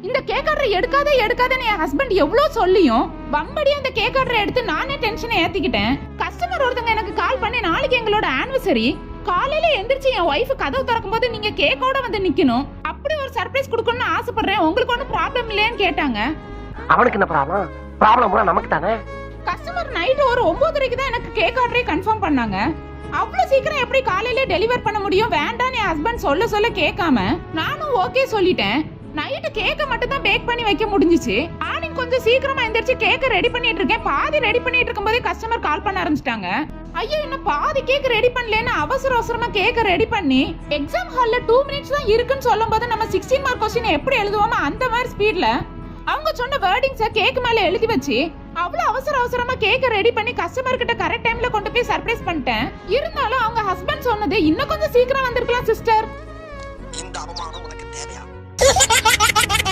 இந்த cake order எடுக்காதன்னு என் husband எவ்வளவு சொல்லியும் வம்படி அந்த கேக் ஆர்டர் எடுத்து நானே டென்ஷனை ஏத்திக்கிட்டேன். கஸ்டமர் ஒருத்தங்க எனக்கு கால் பண்ணி நாளைக்கு எங்களோட ஆனிவர்சரி, காலையில எந்திரிச்சு என் ஒய்ஃப் கதவு திறக்கும் போது நீங்க கேக்கோட வந்து நிக்கணும், அப்படி ஒரு சர்ப்ரைஸ் கொடுக்கணும்னு ஆசைப்படுறேன், உங்களுக்கு ஒன்னும் ப்ராப்ளம் இல்லையான்னு கேட்டாங்க. அவனுக்கு என்ன ப்ராப்ளம்? ப்ராப்ளம் நமக்கு தானே. கஸ்டமர் நைட் ஒரு 9:30க்கு தான் எனக்கு கேக் ஆர்டரே கன்ஃபார்ம் பண்ணாங்க. அவ்வளவு சீக்கிரம் எப்படி காலையில டெலிவர் பண்ண முடியும்? வேண்டாம் என் ஹஸ்பண்ட் சொல்ல கேட்காம நானும் ஓகே சொல்லிட்டேன். நைட்டு கேக்க மட்டும் தான் பேக் பண்ணி வைக்க முடிஞ்சிச்சு. மார்னிங் கொஞ்சம் சீக்கிரமா எந்திரிச்சு கேக்க ரெடி பண்ணிட்டு இருக்கேன். பாதி ரெடி பண்ணிட்டு இருக்கும்போதே கஸ்டமர் கால் பண்ண ஆரம்பிச்சிட்டாங்க. ஐயோ, இன்னும் பாதி கேக் ரெடி பண்ணலன்னு அவசரமா கேக்க ரெடி பண்ணி எக்ஸாம் ஹால்ல 2 மினிட்ஸ் தான் இருக்குன்னு சொல்லும் போது நம்ம 16 மார்க் क्वेश्चन எப்படி எழுதுவோமோ அந்த மாதிரி ஸ்பீட்ல அவங்க சொன்ன வேர்டிங்ஸ கேக் மேல எழுதி வச்சு அவ்வளவு அவசரமா கேக்க ரெடி பண்ணி கஸ்டமர் கிட்ட கரெக்ட் டைம்ல கொண்டு போய் சர்ப்ரைஸ் பண்ணிட்டேன். இருந்தாலும் அவங்க ஹஸ்பண்ட் சொன்னது இன்னும் கொஞ்சம் சீக்கிரம் வந்திருக்கலாம் சிஸ்டர். இந்த அவமானம் உனக்கு தேவையா?